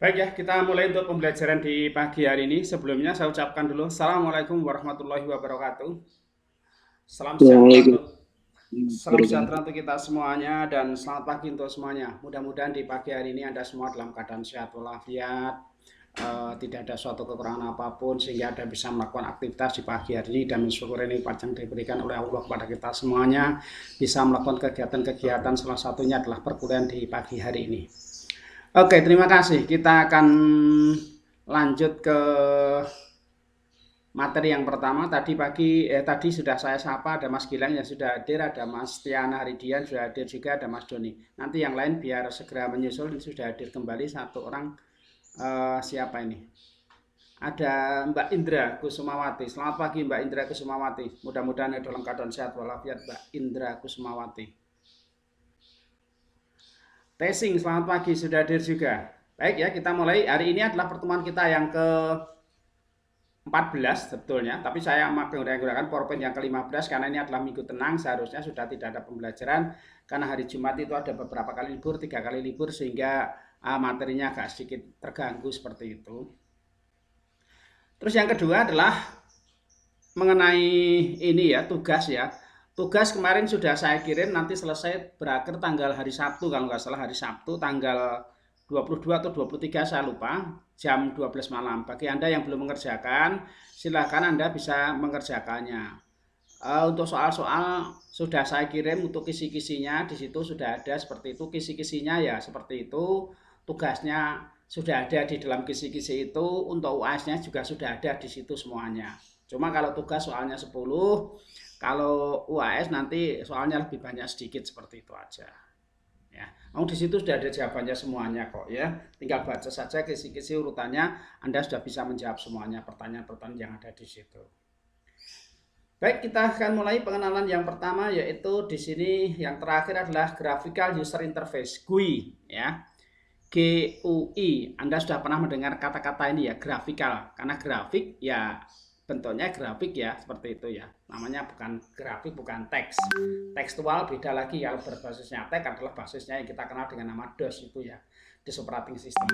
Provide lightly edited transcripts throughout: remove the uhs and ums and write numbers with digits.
Baik ya, kita mulai untuk pembelajaran di pagi hari ini. Sebelumnya saya ucapkan dulu Assalamualaikum warahmatullahi wabarakatuh. Salam sejahtera Waalaikumsalam untuk warahmatullahi kita semuanya dan selamat pagi untuk semuanya. Mudah-mudahan di pagi hari ini Anda semua dalam keadaan sehat walafiat, tidak ada suatu kekurangan apapun sehingga Anda bisa melakukan aktivitas di pagi hari ini dan mensyukuri nikmat yang diberikan oleh Allah kepada kita semuanya, bisa melakukan kegiatan-kegiatan, salah satunya adalah perkuliahan di pagi hari ini. Oke, terima kasih. Kita akan lanjut ke materi yang pertama. Tadi sudah saya sapa, ada Mas Gilang yang sudah hadir, ada Mas Tiana Haridian sudah hadir juga, ada Mas Doni. Nanti yang lain biar segera menyusul, sudah hadir kembali satu orang. Siapa ini? Ada Mbak Indra Kusumawati. Selamat pagi Mbak Indra Kusumawati. Mudah-mudahan dalam keadaan sehat walafiat Mbak Indra Kusumawati. Tesing, selamat pagi, sudah hadir juga. Baik ya, kita mulai. Hari ini adalah pertemuan kita yang ke 14 sebetulnya, tapi saya menggunakan PowerPoint yang ke-15 karena ini adalah minggu tenang, seharusnya sudah tidak ada pembelajaran karena hari Jumat itu ada beberapa kali libur, 3 kali libur sehingga materinya agak sedikit terganggu seperti itu. Terus yang kedua adalah mengenai ini ya, tugas ya. Tugas kemarin sudah saya kirim, nanti selesai berakhir tanggal hari Sabtu, kalau nggak salah hari Sabtu tanggal 22 atau 23 saya lupa, jam 12 malam. Bagi Anda yang belum mengerjakan, silakan Anda bisa mengerjakannya. Untuk soal-soal sudah saya kirim untuk kisi-kisinya, di situ sudah ada seperti itu, kisi-kisinya ya seperti itu, tugasnya sudah ada di dalam kisi-kisi itu, untuk UAS-nya juga sudah ada di situ semuanya. Cuma kalau tugas soalnya 10, kalau UAS nanti soalnya lebih banyak sedikit seperti itu aja. Ya, di situ sudah ada jawabannya semuanya kok ya. Tinggal baca saja kisi-kisi urutannya, Anda sudah bisa menjawab semuanya pertanyaan-pertanyaan yang ada di situ. Baik, kita akan mulai pengenalan yang pertama, yaitu di sini yang terakhir adalah Graphical User Interface (GUI) ya. GUI. Anda sudah pernah mendengar kata-kata ini ya, graphical. Karena grafik ya bentuknya grafik ya, seperti itu ya. Namanya bukan grafik, bukan teks. Tekstual beda lagi, kalau berbasisnya teks adalah basisnya yang kita kenal dengan nama DOS itu ya, DOS Operating System.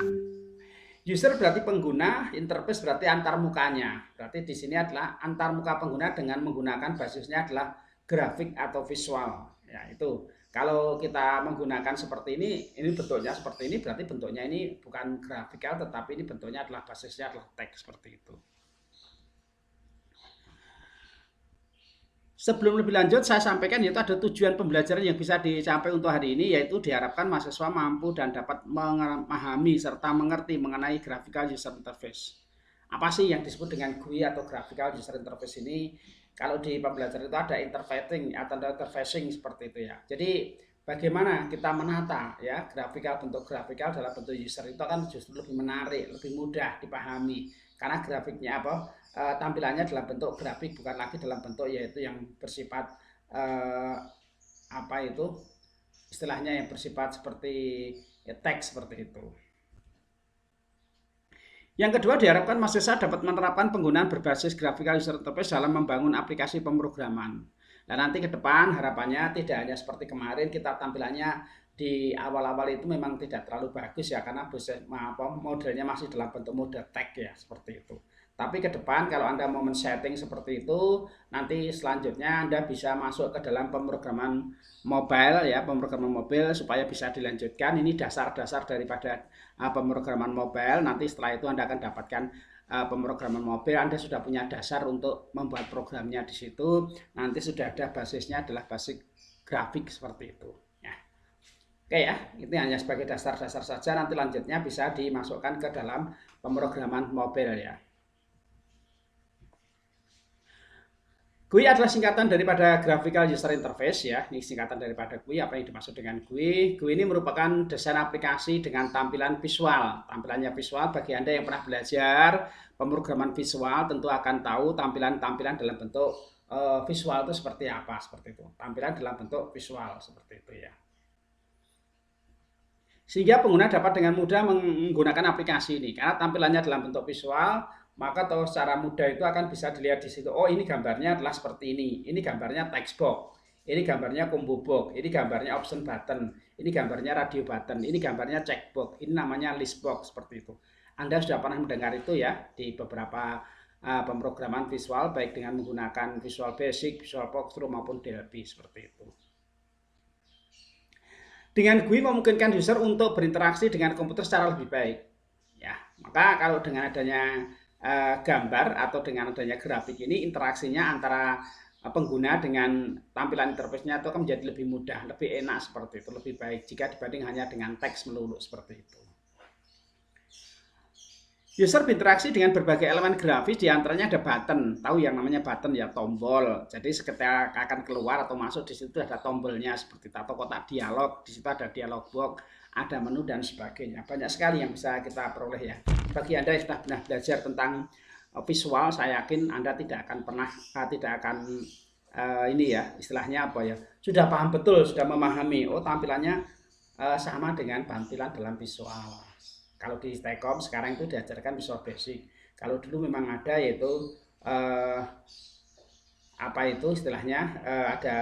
User berarti pengguna, interface berarti antar mukanya. Berarti di sini adalah antar muka pengguna dengan menggunakan basisnya adalah grafik atau visual. Ya, itu. Kalau kita menggunakan seperti ini bentuknya seperti ini, berarti bentuknya ini bukan grafikal, tetapi ini bentuknya adalah basisnya adalah teks seperti itu. Sebelum lebih lanjut, saya sampaikan yaitu ada tujuan pembelajaran yang bisa dicapai untuk hari ini, yaitu diharapkan mahasiswa mampu dan dapat memahami serta mengerti mengenai Graphical User Interface. Apa sih yang disebut dengan GUI atau Graphical User Interface ini? Kalau di pembelajaran itu ada interfacing atau interfacing seperti itu ya. Jadi bagaimana kita menata ya grafikal, bentuk grafikal dalam bentuk user itu kan justru lebih menarik, lebih mudah dipahami karena grafiknya tampilannya dalam bentuk grafik, bukan lagi dalam bentuk yaitu yang bersifat istilahnya yang bersifat seperti teks seperti itu. Yang kedua, diharapkan mahasiswa dapat menerapkan penggunaan berbasis graphical user interface dalam membangun aplikasi pemrograman. Dan nanti ke depan harapannya tidak hanya seperti kemarin kita tampilannya di awal-awal itu memang tidak terlalu bagus ya, karena modelnya masih dalam bentuk mode tag ya, seperti itu. Tapi ke depan kalau Anda mau men-setting seperti itu, nanti selanjutnya Anda bisa masuk ke dalam pemrograman mobile ya, pemrograman mobil supaya bisa dilanjutkan. Ini dasar-dasar daripada pemrograman mobile. Nanti setelah itu Anda akan dapatkan pemrograman mobil, Anda sudah punya dasar untuk membuat programnya di situ. Nanti sudah ada basisnya adalah basis grafik seperti itu. Ya. Oke ya, itu hanya sebagai dasar-dasar saja. Nanti lanjutnya bisa dimasukkan ke dalam pemrograman mobil ya. GUI adalah singkatan daripada Graphical User Interface ya. Ini singkatan daripada GUI. Apa yang dimaksud dengan GUI? GUI ini merupakan desain aplikasi dengan tampilan visual. Tampilannya visual, bagi Anda yang pernah belajar pemrograman visual tentu akan tahu tampilan-tampilan dalam bentuk visual itu seperti apa, seperti itu. Tampilan dalam bentuk visual seperti itu ya. Sehingga pengguna dapat dengan mudah menggunakan aplikasi ini karena tampilannya dalam bentuk visual, maka secara mudah itu akan bisa dilihat di situ. Oh, ini gambarnya adalah seperti ini gambarnya text box, ini gambarnya combo box, ini gambarnya option button, ini gambarnya radio button, ini gambarnya checkbox, ini namanya list box, seperti itu. Anda sudah pernah mendengar itu ya di beberapa pemrograman visual, baik dengan menggunakan Visual Basic, Visual Walkthrough maupun DLP, seperti itu. Dengan GUI memungkinkan user untuk berinteraksi dengan komputer secara lebih baik. Ya, maka kalau dengan adanya gambar atau dengan adanya grafik ini, interaksinya antara pengguna dengan tampilan interface-nya itu akan menjadi lebih mudah, lebih enak seperti itu, lebih baik jika dibanding hanya dengan teks melulu seperti itu. User berinteraksi dengan berbagai elemen grafis, diantaranya ada button. Tahu yang namanya button ya, tombol. Jadi ketika akan keluar atau masuk di situ ada tombolnya seperti itu, atau kotak dialog. Di situ ada dialog box, ada menu dan sebagainya. Banyak sekali yang bisa kita peroleh ya. Bagi Anda yang sudah pernah belajar tentang visual, saya yakin Anda tidak akan ini ya, istilahnya apa ya, sudah paham betul, sudah memahami. Oh, tampilannya sama dengan tampilan dalam visual. Kalau di Stekom sekarang itu diajarkan Visual Basic. Kalau dulu memang ada yaitu apa itu istilahnya ada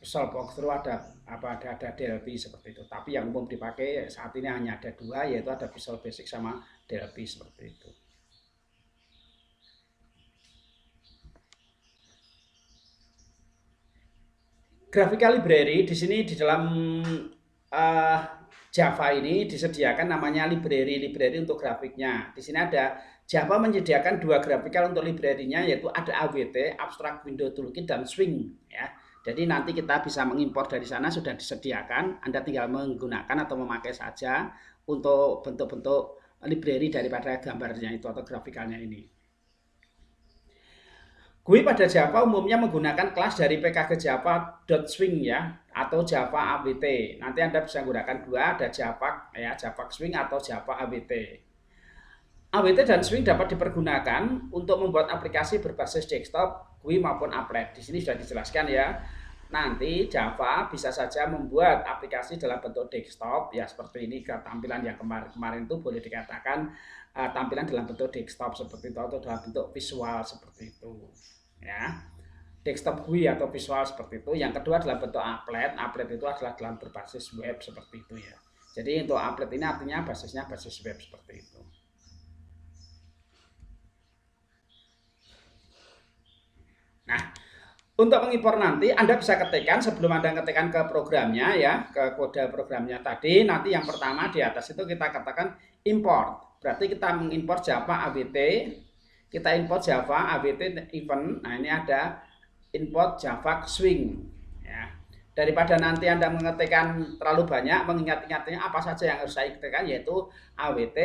Visual Walkthrough, ada DLP seperti itu. Tapi yang umum dipakai saat ini hanya ada dua, yaitu ada Visual Basic sama DLP seperti itu. Graphical Library di sini di dalam Java ini disediakan namanya library untuk grafiknya. Di sini ada Java menyediakan dua graphical untuk library-nya, yaitu ada AWT, Abstract Window Toolkit, dan Swing ya. Jadi nanti kita bisa mengimpor dari sana, sudah disediakan. Anda tinggal menggunakan atau memakai saja untuk bentuk-bentuk library daripada gambarnya itu atau grafikalnya ini. GUI pada Java umumnya menggunakan kelas dari PKG Java.Swing ya, atau Java AWT. Nanti Anda bisa menggunakan dua, ada Java ya, Java Swing atau Java AWT. AWT dan Swing dapat dipergunakan untuk membuat aplikasi berbasis desktop, GUI maupun applet. Di sini sudah dijelaskan ya. Nanti Java bisa saja membuat aplikasi dalam bentuk desktop ya, seperti ini. Tampilan yang kemarin itu boleh dikatakan tampilan dalam bentuk desktop seperti itu, atau dalam bentuk visual seperti itu ya, desktop GUI atau visual seperti itu. Yang kedua adalah bentuk applet. Applet itu adalah dalam berbasis web seperti itu ya. Jadi untuk applet ini artinya basisnya basis web seperti itu. Nah, untuk mengimpor nanti Anda bisa ketikkan sebelum Anda ketikkan ke programnya ya, ke kode programnya tadi. Nanti yang pertama di atas itu kita katakan import. Berarti kita mengimpor Java AWT. Kita import Java AWT event. Nah, ini ada import Java Swing ya. Daripada nanti Anda mengetikkan terlalu banyak, mengingat-ingatnya apa saja yang harus saya ketikkan, yaitu AWT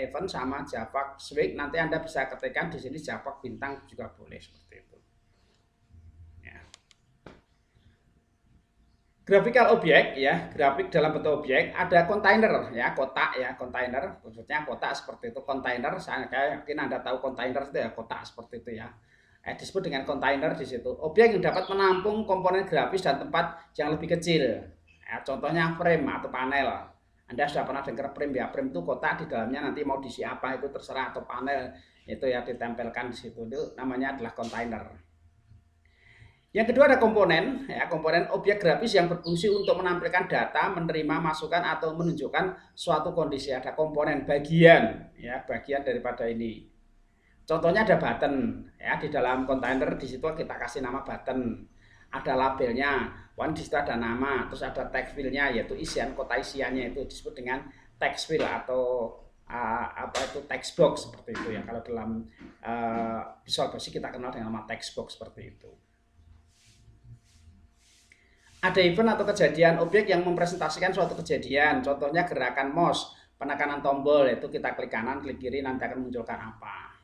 event sama Java Swing. Nanti Anda bisa ketikkan di sini Java bintang juga boleh seperti itu. Graphical object ya, grafik dalam bentuk objek, ada kontainer ya, kotak ya, kontainer, maksudnya kotak seperti itu, kontainer. Saya yakin Anda tahu kontainer itu ya, kotak seperti itu ya. Disebut dengan kontainer di situ. Objek yang dapat menampung komponen grafis dan tempat yang lebih kecil. Ya, contohnya frame atau panel. Anda sudah pernah dengar frame ya, frame itu kotak, di dalamnya nanti mau diisi apa itu terserah, atau panel itu ya ditempelkan di situ, itu namanya adalah kontainer. Yang kedua ada komponen, ya, komponen objek grafis yang berfungsi untuk menampilkan data, menerima masukan atau menunjukkan suatu kondisi. Ada komponen bagian, ya, bagian daripada ini. Contohnya ada button, ya, di dalam kontainer di situ kita kasih nama button. Ada labelnya, di situ ada nama, terus ada text field-nya, yaitu isian kota isiannya itu disebut dengan text field atau apa itu text box seperti itu ya. Kalau dalam Visual Basic kita kenal dengan nama text box seperti itu. Ada event atau kejadian objek yang mempresentasikan suatu kejadian. Contohnya gerakan mouse, penekanan tombol, yaitu kita klik kanan, klik kiri, nanti akan munculkan apa.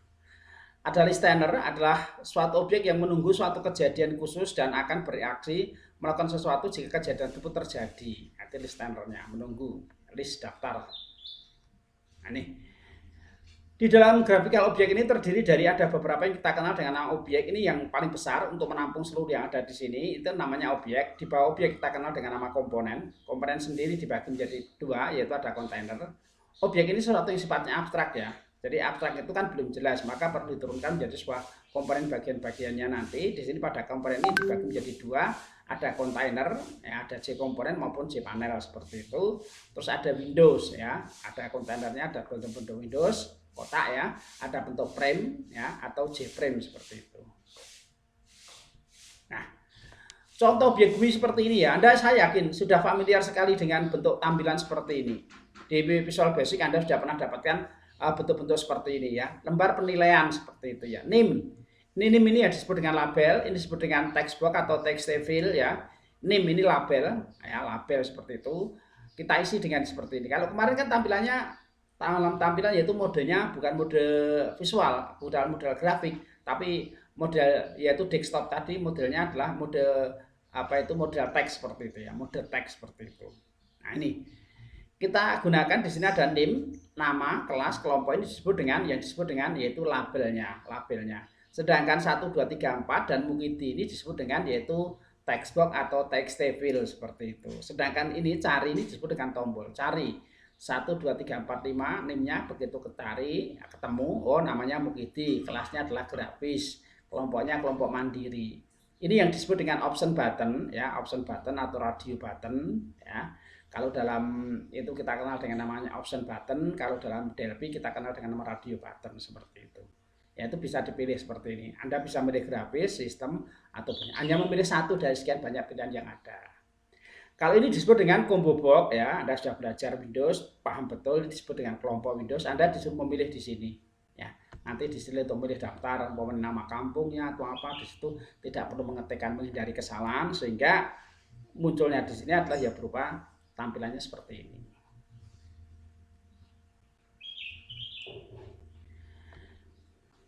Ada listener adalah suatu objek yang menunggu suatu kejadian khusus dan akan bereaksi melakukan sesuatu jika kejadian tersebut terjadi. Itu listenernya, menunggu, list daftar. Nah, ini. Di dalam graphical objek ini terdiri dari ada beberapa yang kita kenal dengan nama objek. Ini yang paling besar untuk menampung seluruh yang ada di sini, itu namanya objek. Di bawah objek kita kenal dengan nama komponen. Komponen sendiri dibagi menjadi dua, yaitu ada kontainer. Objek ini sesuatu yang sifatnya abstrak ya. Jadi abstrak itu kan belum jelas, maka perlu diturunkan menjadi sebuah komponen bagian-bagiannya nanti. Di sini pada komponen ini dibagi menjadi dua, ada kontainer, ya, ada J komponen maupun J panel seperti itu. Terus ada Windows, ya, ada kontainernya, ada bentuk Windows kotak, ya, ada bentuk frame, ya, atau J frame seperti itu. Nah, contoh objek GUI seperti ini ya, saya yakin sudah familiar sekali dengan bentuk tampilan seperti ini. Di Visual Basic Anda sudah pernah dapatkan bentuk-bentuk seperti ini ya, lembar penilaian seperti itu ya. NIM. NIM ini ya disebut dengan label, ini disebut dengan text box atau text field ya. NIM ini label, ya, label seperti itu. Kita isi dengan seperti ini. Kalau kemarin kan tampilan yaitu modenya bukan mode visual, bukan model grafik, tapi model yaitu desktop tadi modelnya adalah mode model teks seperti itu ya, mode teks seperti itu. Nah, ini kita gunakan di sini ada NIM, nama, kelas, kelompok ini disebut dengan yaitu labelnya. Sedangkan 1 2 3 4 dan Mukidi ini disebut dengan yaitu text box atau text field seperti itu. Sedangkan ini cari ini disebut dengan tombol cari. 1 2 3 4 5 NIM-nya begitu ketemu, oh namanya Mukidi, kelasnya adalah grafis, kelompoknya kelompok mandiri. Ini yang disebut dengan option button ya, option button atau radio button ya. Kalau dalam itu kita kenal dengan namanya option button, kalau dalam Delphi kita kenal dengan nama radio button seperti itu. Ya, itu bisa dipilih seperti ini. Anda bisa memilih grafis, sistem, atau hanya memilih satu dari sekian banyak pilihan yang ada. Kalau ini disebut dengan combo box ya, Anda sudah belajar Windows, paham betul ini disebut dengan kelompok Windows, Anda disuruh memilih di sini. Ya, nanti di sini untuk memilih daftar, nama kampungnya atau apa, di situ tidak perlu menghindari kesalahan, sehingga munculnya di sini adalah ya berupa tampilannya seperti ini.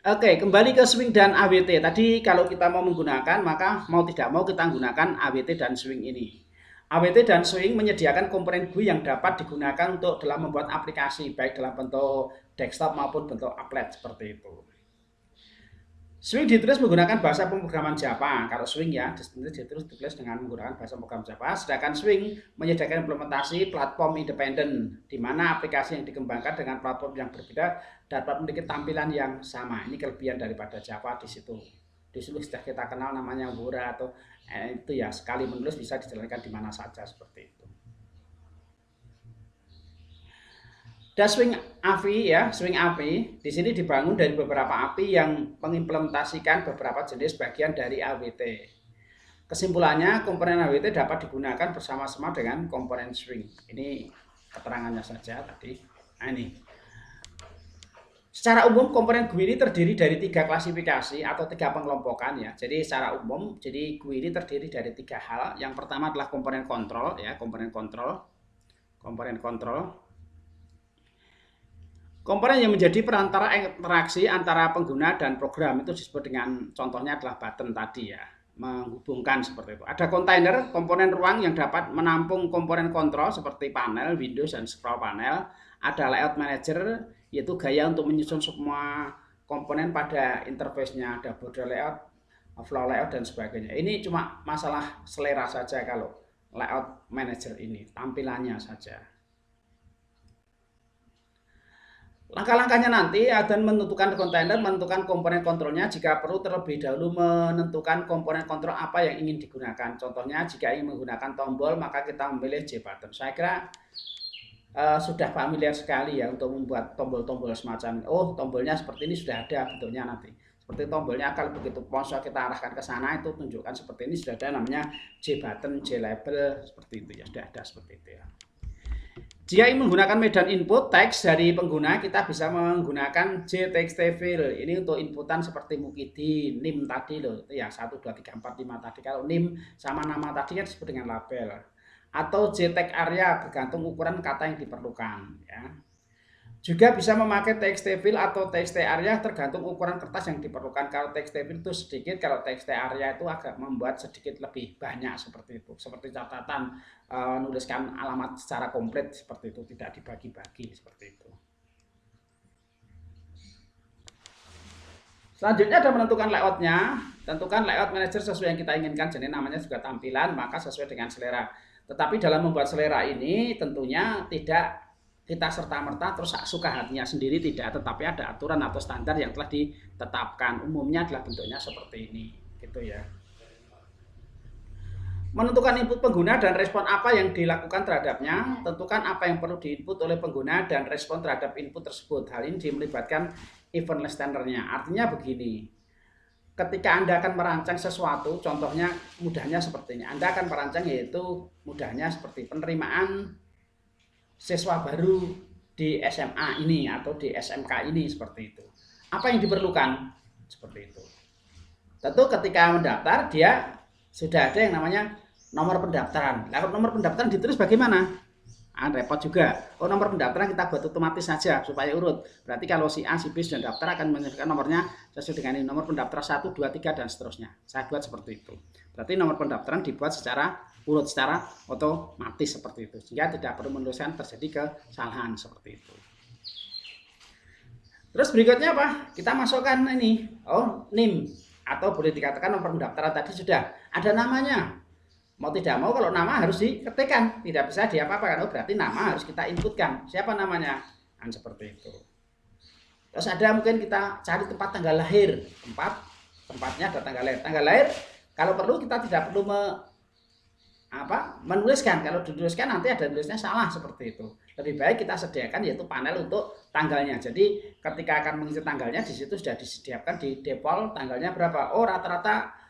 Oke, kembali ke swing dan AWT. Tadi kalau kita mau menggunakan, maka mau tidak mau kita menggunakan AWT dan swing ini. AWT dan swing menyediakan komponen GUI yang dapat digunakan untuk dalam membuat aplikasi, baik dalam bentuk desktop maupun bentuk applet seperti itu. Swing ditulis menggunakan bahasa pemrograman Java. Kalau swing ya, ditulis dengan menggunakan bahasa pemrograman Java. Sedangkan swing menyediakan implementasi platform independen, di mana aplikasi yang dikembangkan dengan platform yang berbeda dapat memiliki tampilan yang sama. Ini kelebihan daripada Java di situ. Di situ sudah kita kenal namanya Wora atau itu ya, sekali menulis bisa dijalankan di mana saja seperti itu. Dan swing API ya, swing API di sini dibangun dari beberapa API yang mengimplementasikan beberapa jenis bagian dari AWT. Kesimpulannya, komponen AWT dapat digunakan bersama-sama dengan komponen swing. Ini keterangannya saja tadi. Nah, ini. Secara umum komponen GUI ini terdiri dari 3 klasifikasi atau 3 pengelompokan ya. Jadi secara umum, jadi GUI ini terdiri dari 3 hal. Yang pertama adalah komponen kontrol ya, komponen kontrol. Komponen yang menjadi perantara interaksi antara pengguna dan program itu disebut dengan, contohnya adalah button tadi ya, menghubungkan seperti itu. Ada kontainer, komponen ruang yang dapat menampung komponen kontrol seperti panel, Windows, dan scroll panel. Ada layout manager, yaitu gaya untuk menyusun semua komponen pada interface-nya. Ada border layout, flow layout, dan sebagainya. Ini cuma masalah selera saja kalau layout manager ini, tampilannya saja. Langkah-langkahnya nanti dan menentukan kontainer, menentukan komponen kontrolnya. Jika perlu terlebih dahulu menentukan komponen kontrol apa yang ingin digunakan. Contohnya jika ingin menggunakan tombol maka kita memilih J button. Saya kira sudah familiar sekali ya untuk membuat tombol-tombol semacam ini. Oh, tombolnya seperti ini sudah ada bentuknya nanti. Seperti tombolnya kalau begitu ponsel kita arahkan ke sana itu tunjukkan seperti ini, sudah ada namanya J button, J label seperti itu ya, sudah ada seperti itu ya. Jika ingin menggunakan medan input teks dari pengguna, kita bisa menggunakan JTextField. Ini untuk inputan seperti Mukidi, NIM tadi loh, ya 1 2 3 4 5 tadi. Kalau NIM sama nama tadi kan disebut dengan label. Atau JTextArea bergantung ukuran kata yang diperlukan ya. Juga bisa memakai TXTField atau TXTArea tergantung ukuran kertas yang diperlukan. Kalau TXTField itu sedikit, kalau TXTArea itu agak membuat sedikit lebih banyak seperti itu. Seperti catatan menuliskan alamat secara komplit seperti itu, tidak dibagi-bagi seperti itu. Selanjutnya ada menentukan layoutnya. Tentukan layout manager sesuai yang kita inginkan. Jadi namanya juga tampilan, maka sesuai dengan selera. Tetapi dalam membuat selera ini tentunya tidak kita serta-merta terus suka hatinya sendiri, tidak, tetapi ada aturan atau standar yang telah ditetapkan. Umumnya adalah bentuknya seperti ini, gitu ya. Menentukan input pengguna dan respon apa yang dilakukan terhadapnya. Tentukan apa yang perlu diinput oleh pengguna dan respon terhadap input tersebut. Hal ini melibatkan event listener-nya. Artinya begini, ketika Anda akan merancang sesuatu, contohnya mudahnya seperti ini. Anda akan merancang yaitu mudahnya seperti penerimaan siswa baru di SMA ini atau di SMK ini seperti itu. Apa yang diperlukan? Seperti itu. Tentu ketika mendaftar dia sudah ada yang namanya nomor pendaftaran. Lalu nomor pendaftaran ditulis bagaimana? Repot juga. Oh, nomor pendaftaran kita buat otomatis saja supaya urut. Berarti kalau si A, si B sudah daftar akan menyebutkan nomornya sesuai dengan ini. Nomor pendaftaran 1, 2, 3 dan seterusnya. Saya buat seperti itu. Berarti nomor pendaftaran dibuat secara urut, secara otomatis seperti itu. Sehingga tidak perlu menuliskan terjadi kesalahan seperti itu. Terus berikutnya apa? Kita masukkan ini. Oh, NIM atau boleh dikatakan nomor pendaftaran tadi sudah ada namanya. Mau tidak mau kalau nama harus diketikkan, tidak bisa diapa-apakan. Oh, berarti nama harus kita inputkan. Siapa namanya? Kan seperti itu. Terus ada mungkin kita cari tempat tanggal lahir. Tempatnya ada tanggal lahir. Tanggal lahir kalau perlu kita tidak perlu menuliskan. Kalau dituliskan nanti ada tulisnya salah seperti itu. Lebih baik kita sediakan yaitu panel untuk tanggalnya. Jadi ketika akan mengisi tanggalnya di situ sudah disediakan di default tanggalnya berapa. Oh, rata-rata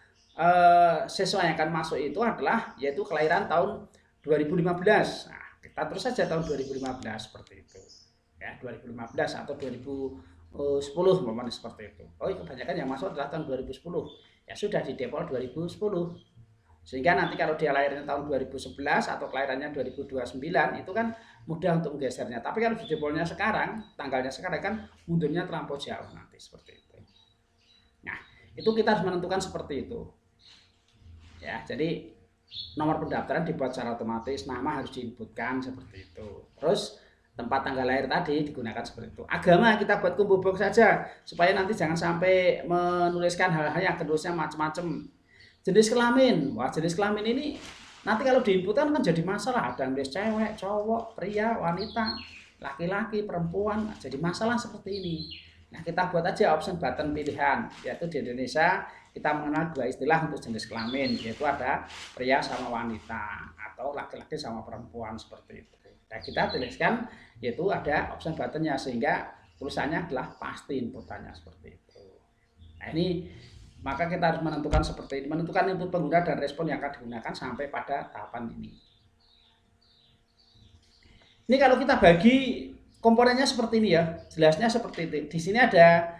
siswa yang akan masuk itu adalah yaitu kelahiran tahun 2015. Nah, kita terus saja tahun 2015 seperti itu. Ya, 2015 atau 2010 momennya seperti itu. Oh, kebanyakan yang masuk adalah tahun 2010. Ya sudah di default 2010. Sehingga nanti kalau dia lahirnya tahun 2011 atau kelahirannya 2029 itu kan mudah untuk menggesernya. Tapi kalau di defaultnya sekarang, tanggalnya sekarang kan mundurnya terlampau jauh nanti seperti itu. Nah, itu kita harus menentukan seperti itu. Ya, jadi nomor pendaftaran dibuat secara otomatis, nama harus diinputkan seperti itu. Terus tempat tanggal lahir tadi digunakan seperti itu. Agama kita buat combo box saja supaya nanti jangan sampai menuliskan hal-hal yang tulisnya macam-macam. Jenis kelamin, wah jenis kelamin ini nanti kalau diinputkan kan jadi masalah. Ada nulis cewek, cowok, pria, wanita, laki-laki, perempuan, jadi masalah seperti ini. Nah, kita buat aja option button pilihan, yaitu di Indonesia kita mengenal dua istilah untuk jenis kelamin, yaitu ada pria sama wanita atau laki-laki sama perempuan seperti itu. Nah, kita tuliskan yaitu ada option buttonnya sehingga tulisannya adalah pasti inputannya seperti itu. Nah, ini maka kita harus menentukan seperti ini, menentukan input pengguna dan respon yang akan digunakan sampai pada tahapan ini. Ini kalau kita bagi komponennya seperti ini ya, jelasnya seperti itu. Di sini ada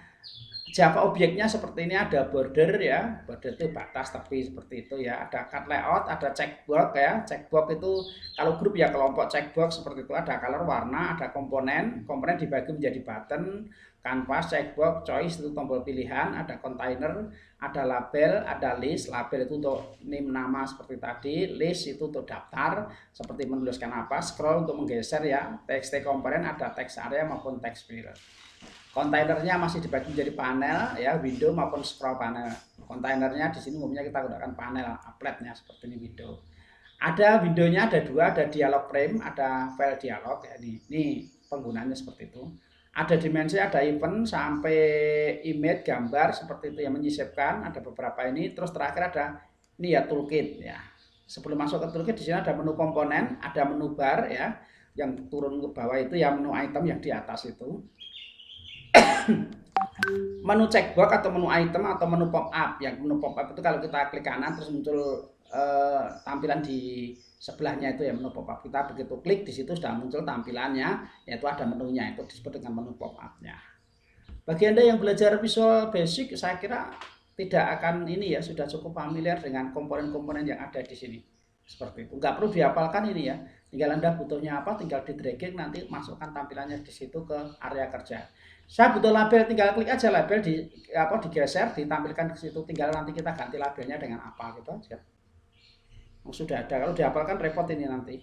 Java objeknya seperti ini, ada border ya, border itu batas tepi seperti itu ya, ada cut layout, ada checkbox ya, checkbox itu kalau grup ya kelompok checkbox seperti itu, ada color warna, ada komponen dibagi menjadi button, canvas, checkbox, choice itu tombol pilihan, ada container, ada label, ada list. Label itu untuk name nama seperti tadi, list itu untuk daftar seperti menuliskan apa, scroll untuk menggeser ya, text komponen ada text area maupun text field. Kontainernya masih dibagi menjadi panel ya, window maupun scroll panel. Kontainernya di sini umumnya kita gunakan panel appletnya seperti ini window. Ada windownya ada dua, ada dialog frame, ada file dialog ya, ini penggunaannya seperti itu. Ada dimensi, ada event sampai image, gambar seperti itu yang menyisipkan, ada beberapa ini. Terus terakhir ada ini ya toolkit ya. Sebelum masuk ke toolkit di sini ada menu komponen, ada menu bar ya, yang turun ke bawah itu ya menu item yang di atas itu. Menu checkbox atau menu item atau menu pop up. Yang menu pop up itu kalau kita klik kanan terus muncul tampilan di sebelahnya itu ya menu pop up. Kita begitu klik di situ sudah muncul tampilannya, yaitu ada menunya, itu disebut dengan menu pop up-nya. Bagi Anda yang belajar Visual Basic, saya kira tidak akan ini ya, sudah cukup familiar dengan komponen-komponen yang ada di sini. Seperti itu. Nggak perlu dihafalkan ini ya. Tinggal Anda butuhnya apa, tinggal di dragging nanti masukkan tampilannya di situ ke area kerja. Saya butuh label, tinggal klik aja label digeser, ditampilkan ke situ. Tinggal nanti kita ganti labelnya dengan apa gitu aja. Sudah ada. Kalau dihafalkan repot ini nanti.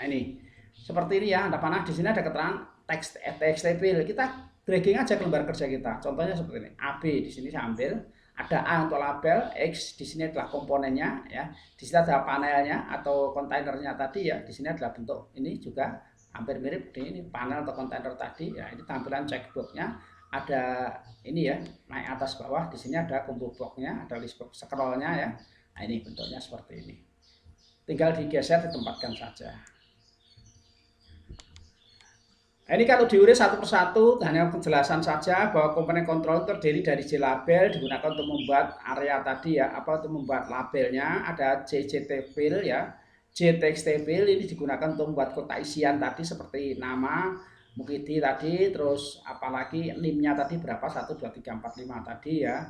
Nah, ini seperti ini ya. Anda panah di sini ada keterangan teks table. Kita dragging aja ke lembar kerja kita. Contohnya seperti ini. AB di sini saya ambil. Ada A untuk label, X di sini adalah komponennya ya. Di sini ada panelnya atau kontainernya tadi ya. Di sini adalah bentuk ini juga hampir mirip di ini panel atau kontainer tadi ya. Ini tampilan checkbox-nya. Ada ini ya, naik atas bawah. Di sini ada combo box-nya, ada list box scroll-nya ya. Nah, ini bentuknya seperti ini. Tinggal digeser, ditempatkan saja. Nah, ini kalau diurai satu persatu, hanya penjelasan saja bahwa komponen kontrol terdiri dari JLabel, digunakan untuk membuat area tadi ya, untuk membuat labelnya. Ada JTFile ya, JTextFile ini digunakan untuk membuat kotak isian tadi seperti nama, Mukidi tadi, terus apalagi NIM-nya tadi berapa, 1, 2, 3, 4, 5 tadi ya.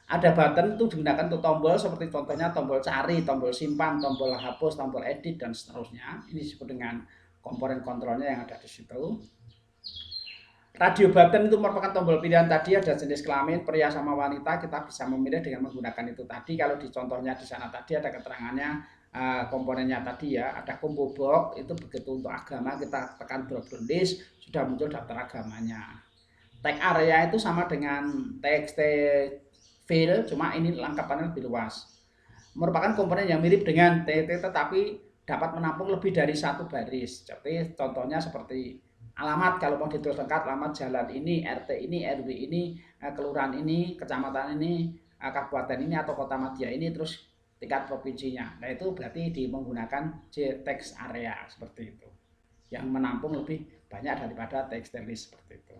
Ada button itu digunakan untuk tombol seperti contohnya tombol cari, tombol simpan, tombol hapus, tombol edit, dan seterusnya. Ini disebut dengan komponen kontrolnya yang ada di situ. Radio button itu merupakan tombol pilihan tadi, ada jenis kelamin, pria sama wanita, kita bisa memilih dengan menggunakan itu tadi. Kalau di contohnya di sana tadi ada keterangannya komponennya tadi ya, ada combo box, itu begitu untuk agama kita tekan drop-down list, sudah muncul daftar agamanya. Tag area itu sama dengan text field, cuma ini lengkapannya lebih luas. Merupakan komponen yang mirip dengan TT tetapi dapat menampung lebih dari satu baris. Jadi contohnya seperti alamat, kalau mau ditulis lengkap, alamat jalan ini, RT ini, RW ini, kelurahan ini, kecamatan ini, kabupaten ini, atau kota madya ini, terus tingkat provinsinya. Nah itu berarti menggunakan text area seperti itu, yang menampung lebih banyak daripada text list seperti itu.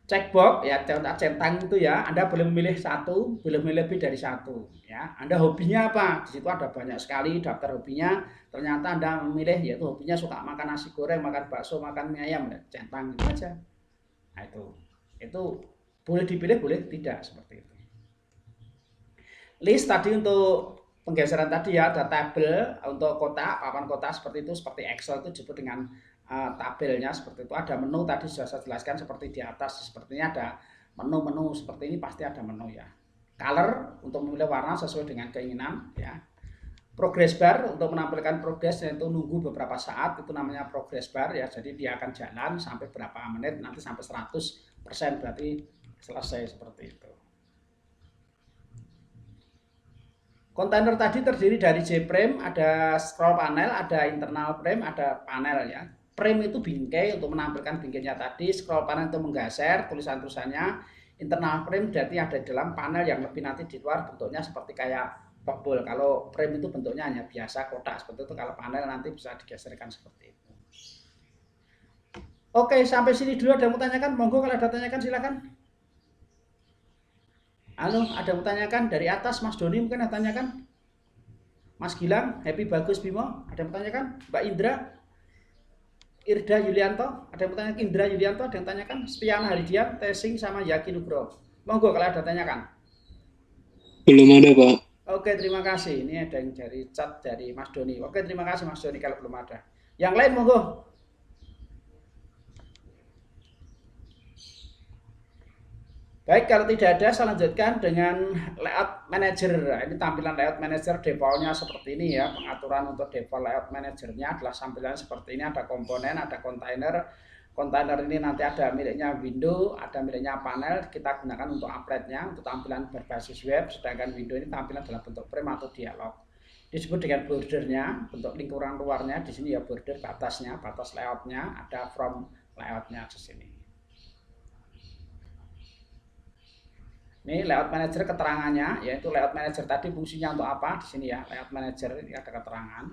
Checkbox ya, centang itu ya, Anda boleh memilih satu, boleh memilih lebih dari satu ya. Anda hobinya apa? Di situ ada banyak sekali daftar hobinya. Ternyata Anda memilih yaitu hobinya suka makan nasi goreng, makan bakso, makan mie ayam, centang itu aja. Nah itu boleh dipilih, boleh tidak seperti itu. List tadi untuk penggeseran tadi ya, ada tabel untuk kotak, papan kotak seperti itu, seperti Excel itu disebut dengan tabelnya seperti itu. Ada menu tadi sudah saya jelaskan seperti di atas, sepertinya ada menu-menu seperti ini, pasti ada menu ya. Color untuk memilih warna sesuai dengan keinginan ya. Progress bar untuk menampilkan progress, yaitu nunggu beberapa saat, itu namanya progress bar ya. Jadi dia akan jalan sampai berapa menit, nanti sampai 100% berarti selesai seperti itu. Kontainer tadi terdiri dari J-frame, ada scroll panel, ada internal frame, ada panel ya. Frame itu bingkai untuk menampilkan bingkainya tadi, scroll panel untuk menggeser tulisan-tulisannya, internal frame berarti ada di dalam panel yang lebih nanti di luar bentuknya seperti kayak tombol. Kalau frame itu bentuknya hanya biasa kotak seperti itu, kalau panel nanti bisa digeserkan seperti itu. Oke, sampai sini dulu. Ada yang mau tanyakan? Monggo kalau ada tanyakan silakan. Halo, ada yang mau tanyakan dari atas? Mas Doni mungkin ada tanyakan? Mas Gilang, Happy Bagus Bimo, ada yang mau tanyakan? Mbak Indra, Irda Yulianto, ada yang bertanya, Indra Yulianto, ada yang tanyakan, Spiana Haridian, Tesing sama Yaki Nugro. Monggo kalau ada tanyakan. Belum ada, Pak. Oke, terima kasih. Ini ada yang dari chat dari Mas Doni. Oke, terima kasih Mas Doni kalau belum ada. Yang lain monggo. Baik, kalau tidak ada, saya lanjutkan dengan layout manager. Ini tampilan layout manager, defaultnya seperti ini ya. Pengaturan untuk default layout manajernya adalah tampilan seperti ini. Ada komponen, ada kontainer. Kontainer ini nanti ada miliknya window, ada miliknya panel. Kita gunakan untuk upgrade-nya, untuk tampilan berbasis web. Sedangkan window ini tampilan dalam bentuk frame atau dialog. Disebut dengan bordernya, bentuk lingkuran luarnya. Di sini ya border, batasnya, batas layoutnya. Ada from layoutnya di sini. Ini layout manager keterangannya, yaitu layout manager tadi fungsinya untuk apa? Di sini ya, layout manager ini ada keterangan.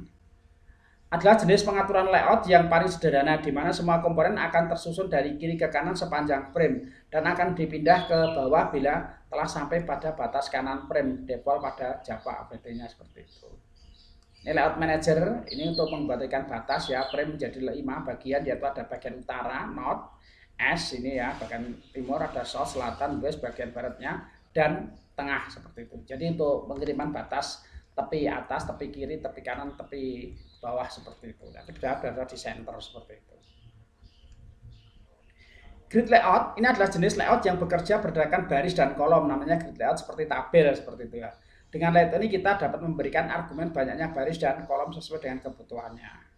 Adalah jenis pengaturan layout yang paling sederhana, di mana semua komponen akan tersusun dari kiri ke kanan sepanjang frame dan akan dipindah ke bawah bila telah sampai pada batas kanan frame, default pada Java APT-nya seperti itu. Ini layout manager, ini untuk membuatkan batas ya, frame menjadi 5 bagian, yaitu ada bagian utara, north, S ini ya, bagian timur, ada south, selatan, west, bagian baratnya, dan tengah seperti itu. Jadi untuk pengiriman batas tepi atas, tepi kiri, tepi kanan, tepi bawah seperti itu. Tapi berada di center seperti itu. Grid layout ini adalah jenis layout yang bekerja berdasarkan baris dan kolom, namanya grid layout seperti tabel seperti itu ya. Dengan layout ini kita dapat memberikan argumen banyaknya baris dan kolom sesuai dengan kebutuhannya.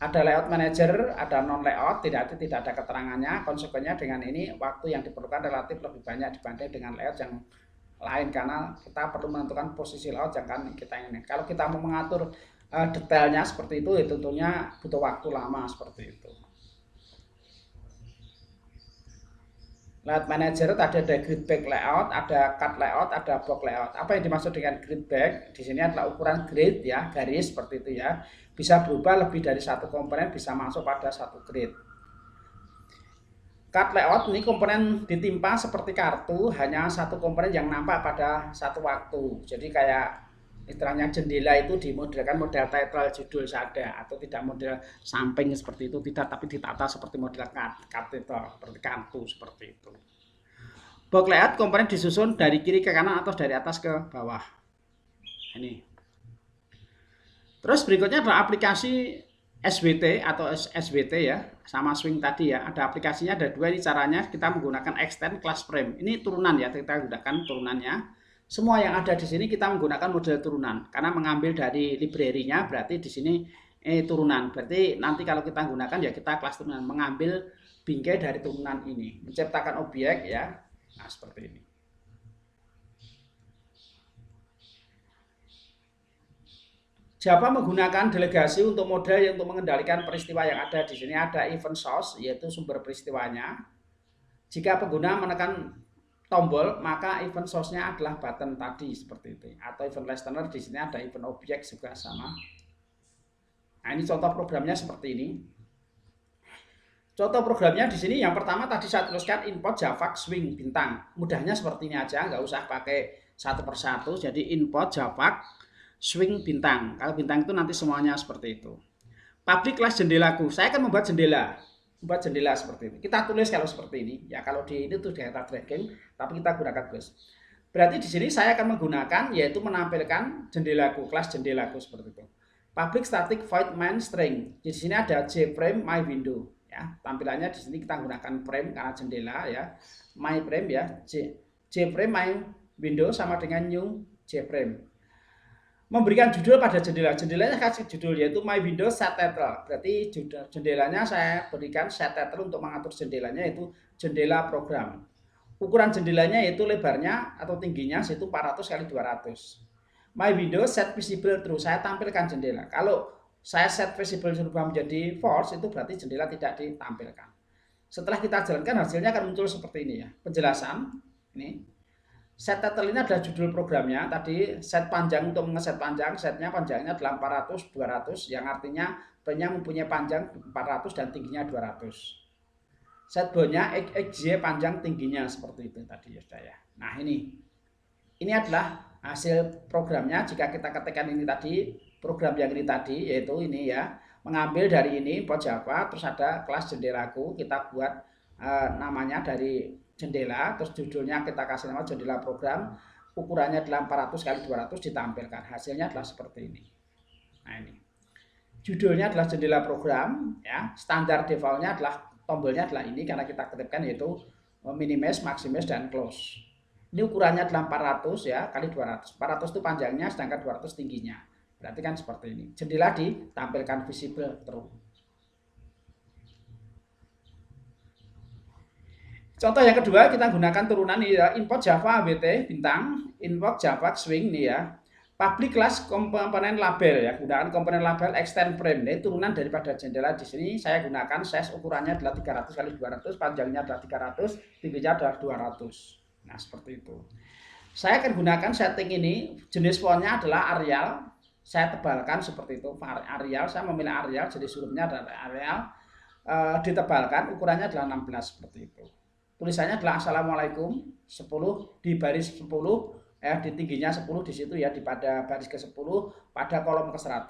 Ada layout manager, ada non layout, tidak ada keterangannya. Konsekuensinya dengan ini waktu yang diperlukan relatif lebih banyak dibanding dengan layout yang lain, karena kita perlu menentukan posisi layout yang kan kita ingin. Kalau kita mau mengatur detailnya seperti itu, ya tentunya butuh waktu lama seperti itu. Layout manager itu ada grid back layout, ada cut layout, ada box layout. Apa yang dimaksud dengan grid back? Di sini adalah ukuran grid ya, garis seperti itu ya. Bisa berubah lebih dari satu komponen, bisa masuk pada satu grid. Cut layout ini komponen ditimpa seperti kartu, hanya satu komponen yang nampak pada satu waktu. Jadi kayak istilahnya jendela itu dimodelkan model title judul saja, atau tidak model samping seperti itu, tidak, tapi ditata seperti model kateter, seperti kartu seperti itu. Box layout komponen disusun dari kiri ke kanan atau dari atas ke bawah. Ini. Terus berikutnya adalah aplikasi SWT atau SWT ya, sama swing tadi ya. Ada aplikasinya, ada dua. Ini caranya kita menggunakan extend class frame. Ini turunan ya, kita gunakan turunannya. Semua yang ada di sini kita menggunakan model turunan karena mengambil dari library-nya, berarti di sini turunan. Berarti nanti kalau kita gunakan ya kita kelas turunan, mengambil bingkai dari turunan ini, menciptakan objek ya. Nah, seperti ini. Java menggunakan delegasi untuk model yang untuk mengendalikan peristiwa yang ada di sini. Ada event source, yaitu sumber peristiwanya. Jika pengguna menekan tombol, maka event source-nya adalah button tadi seperti itu. Atau event listener, di sini ada event objek juga sama. Nah, ini contoh programnya seperti ini. Contoh programnya di sini yang pertama tadi saya tuliskan import Java swing bintang. Mudahnya seperti ini aja, nggak usah pakai satu persatu. Jadi import Java swing bintang. Kalau bintang itu nanti semuanya seperti itu. Public class jendelaku. Saya akan membuat jendela. Buat jendela seperti ini. Kita tulis kalau seperti ini. Ya kalau di ini tuh data dragging, tapi kita gunakan plus. Berarti di sini saya akan menggunakan yaitu menampilkan jendelaku, kelas jendelaku seperti itu. Public static void main string. Di sini ada jframe my window ya. Tampilannya di sini kita gunakan frame karena jendela ya. My frame ya. Jframe my window sama dengan new jframe. Memberikan judul pada jendela. Jendelanya kasih judul yaitu My Windows Set Title. Berarti jendelanya saya berikan set title untuk mengatur jendelanya yaitu jendela program. Ukuran jendelanya yaitu lebarnya atau tingginya yaitu 400 kali 200. My Windows Set Visible True. Saya tampilkan jendela. Kalau saya set visible berubah menjadi false itu berarti jendela tidak ditampilkan. Setelah kita jalankan hasilnya akan muncul seperti ini ya. Penjelasan ini. Set title ini adalah judul programnya. Tadi set panjang untuk mengeset panjang, setnya panjangnya adalah 400, 200, yang artinya B-nya mempunyai panjang 400 dan tingginya 200. Set B-nya XY panjang tingginya seperti itu tadi ya sudah ya. Nah ini adalah hasil programnya. Jika kita ketikkan ini tadi, program yang ini tadi yaitu ini ya, mengambil dari ini import Java, terus ada kelas jendelaku, kita buat namanya dari jendela, terus judulnya kita kasih nama jendela program, ukurannya adalah 400 kali 200 ditampilkan. Hasilnya adalah seperti ini. Nah ini. Judulnya adalah jendela program ya. Standar defaultnya adalah tombolnya adalah ini karena kita ketikkan yaitu minimize, maximize dan close. Ini ukurannya adalah 400 ya kali 200. 400 itu panjangnya sedangkan 200 tingginya. Berarti kan seperti ini. Jendela ditampilkan visible true. Contoh yang kedua kita gunakan turunan ini ya, import Java AWT bintang, import Java swing nih ya. Public class komponen label ya, gunakan komponen label extend frame. Ini turunan daripada jendela. Di sini saya gunakan size ukurannya adalah 300 kali 200, panjangnya adalah 300, tingginya adalah 200. Nah, seperti itu. Saya akan gunakan setting ini, jenis fontnya adalah Arial. Saya tebalkan seperti itu, Arial. Saya memilih Arial, jadi hurufnya adalah Arial. Ditebalkan, ukurannya adalah 16 seperti itu. Tulisannya adalah Assalamualaikum 10 di baris 10 di tingginya 10 di situ ya, di pada baris ke-10 pada kolom ke-100.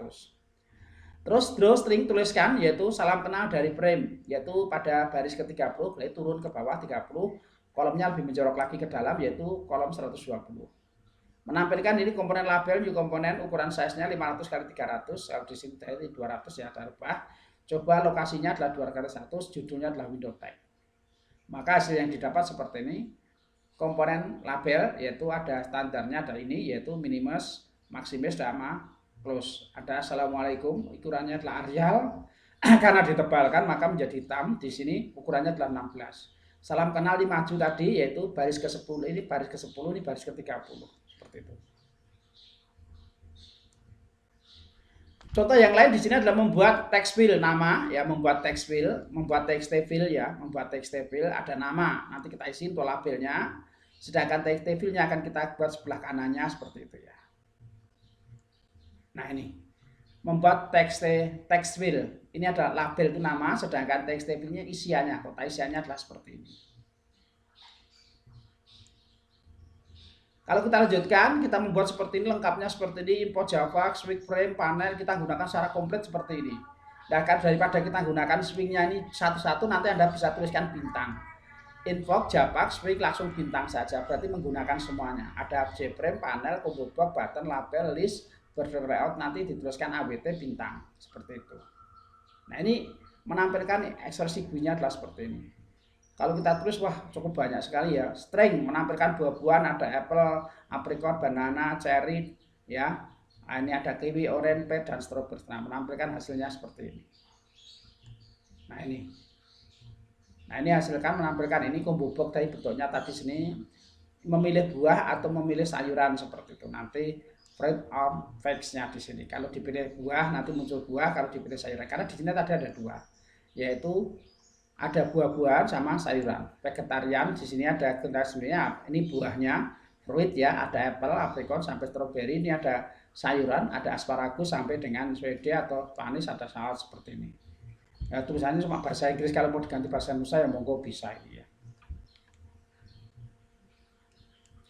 Terus draw string tuliskan yaitu salam kenal dari frame yaitu pada baris ke-30, berarti turun ke bawah 30, kolomnya lebih menjorok lagi ke dalam yaitu kolom 120. Menampilkan ini komponen label new komponen ukuran size-nya 500 kali 300, kalau di sini 200 ya ada rubah. Coba lokasinya adalah 2x100, judulnya adalah window tag. Maka hasil yang didapat seperti ini. Komponen label yaitu ada standarnya dari ini yaitu minimus, maximus, sama close. Ada Assalamualaikum, ukurannya adalah Arial. Karena ditebalkan maka menjadi hitam. Di sini ukurannya adalah 16. Salam kenal di maju tadi yaitu baris ke-10, ini baris ke-10, ini baris ke-30. Seperti itu. Contoh yang lain di sini adalah membuat text field nama ya, membuat text field, membuat text field ya, membuat text field ada nama. Nanti kita isi untuk labelnya. Sedangkan text fieldnya akan kita buat sebelah kanannya seperti itu ya. Nah ini membuat text field. Ini adalah label itu nama, sedangkan text fieldnya isiannya, kota isiannya adalah seperti ini. Kalau kita lanjutkan, kita membuat seperti ini, lengkapnya seperti ini, import Java, swing frame, panel, kita gunakan secara komplit seperti ini. Dan daripada kita gunakan swingnya ini satu-satu, nanti Anda bisa tuliskan bintang. Invoke Java, swing langsung bintang saja, berarti menggunakan semuanya. Ada J-frame, panel, combo box, button, label, list, border layout, nanti dituliskan AWT bintang, seperti itu. Nah ini menampilkan ekspresi-nya adalah seperti ini. Kalau kita tulis, wah cukup banyak sekali ya. String menampilkan buah-buahan, ada apple, apricot, banana, cherry, ya. Nah, ini ada kiwi, orange, peach, dan strawberry. Nah, menampilkan hasilnya seperti ini. Nah ini hasilkan menampilkan ini combo box tadi bentuknya tadi sini memilih buah atau memilih sayuran seperti itu. Nanti fruit or veg-nya di sini. Kalau dipilih buah nanti muncul buah, kalau dipilih sayuran. Karena di sini tadi ada dua, yaitu ada buah-buahan sama sayuran. Vegetarian di sini ada sebenarnya ini buahnya fruit ya, ada apple, apricot sampai strawberry. Ini ada sayuran, ada asparagus sampai dengan swede atau panis, ada salad seperti ini. Ya, tulisannya cuma bahasa Inggris, kalau mau diganti bahasa Indonesia ya monggo bisa ini ya.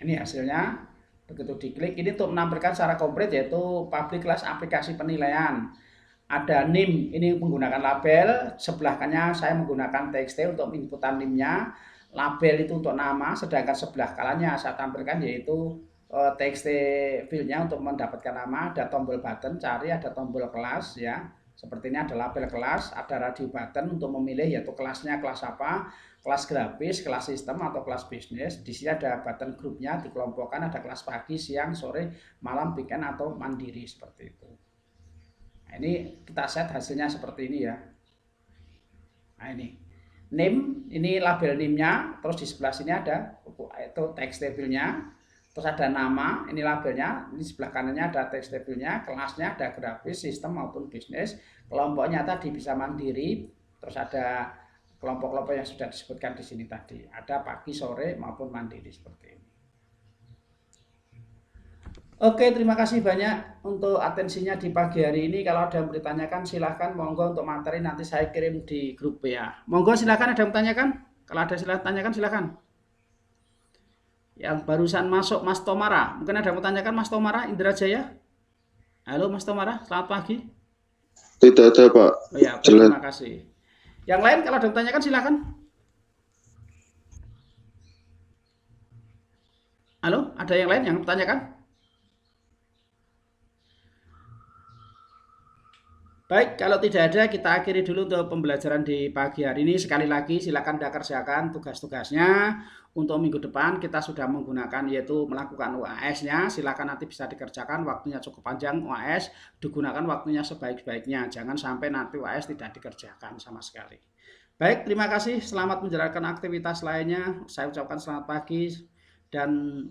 Ini hasilnya. Begitu diklik ini untuk menampilkan secara komplit yaitu public class aplikasi penilaian. Ada NIM, ini menggunakan label, sebelah kanannya saya menggunakan TXT untuk inputan NIM-nya, label itu untuk nama, sedangkan sebelah kanannya saya tampilkan yaitu TXT field-nya untuk mendapatkan nama, ada tombol button cari, ada tombol kelas ya. Seperti ini ada label kelas, ada radio button untuk memilih yaitu kelasnya kelas apa, kelas grafis, kelas sistem atau kelas bisnis. Di sini ada button grupnya dikelompokkan, ada kelas pagi, siang, sore, malam, weekend atau mandiri seperti itu. Nah, ini kita set hasilnya seperti ini ya. Nah ini name, ini label name-nya, terus di sebelah sini ada itu text table-nya, terus ada nama, ini labelnya, ini sebelah kanannya ada text table-nya, kelasnya ada grafis, sistem maupun bisnis, kelompoknya tadi bisa mandiri, terus ada kelompok-kelompok yang sudah disebutkan di sini tadi, ada pagi, sore maupun mandiri seperti ini. Oke, terima kasih banyak untuk atensinya di pagi hari ini. Kalau ada yang bertanyakan silahkan, monggo untuk materi nanti saya kirim di grup ya. Monggo silahkan, ada yang bertanyakan? Kalau ada silahkan tanyakan, silahkan. Yang barusan masuk Mas Tomara, mungkin ada yang bertanyakan Mas Tomara, Indra Jaya. Halo Mas Tomara, selamat pagi. Tidak ada Pak. Oh ya, terima kasih. Yang lain kalau ada yang bertanyakan silahkan. Halo, ada yang lain yang bertanyakan? Baik, kalau tidak ada kita akhiri dulu untuk pembelajaran di pagi hari ini. Sekali lagi silakan Anda kerjakan tugas-tugasnya. Untuk minggu depan kita sudah menggunakan yaitu melakukan UAS-nya. Silakan nanti bisa dikerjakan, waktunya cukup panjang UAS, digunakan waktunya sebaik-baiknya. Jangan sampai nanti UAS tidak dikerjakan sama sekali. Baik, terima kasih. Selamat menjalankan aktivitas lainnya. Saya ucapkan selamat pagi dan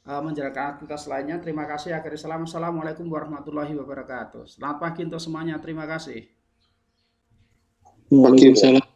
menjalankan aktivitas lainnya. Terima kasih. Akhirnya salam. Assalamualaikum warahmatullahi wabarakatuh. Selamat pagi untuk semuanya. Terima kasih. Waalaikumsalam.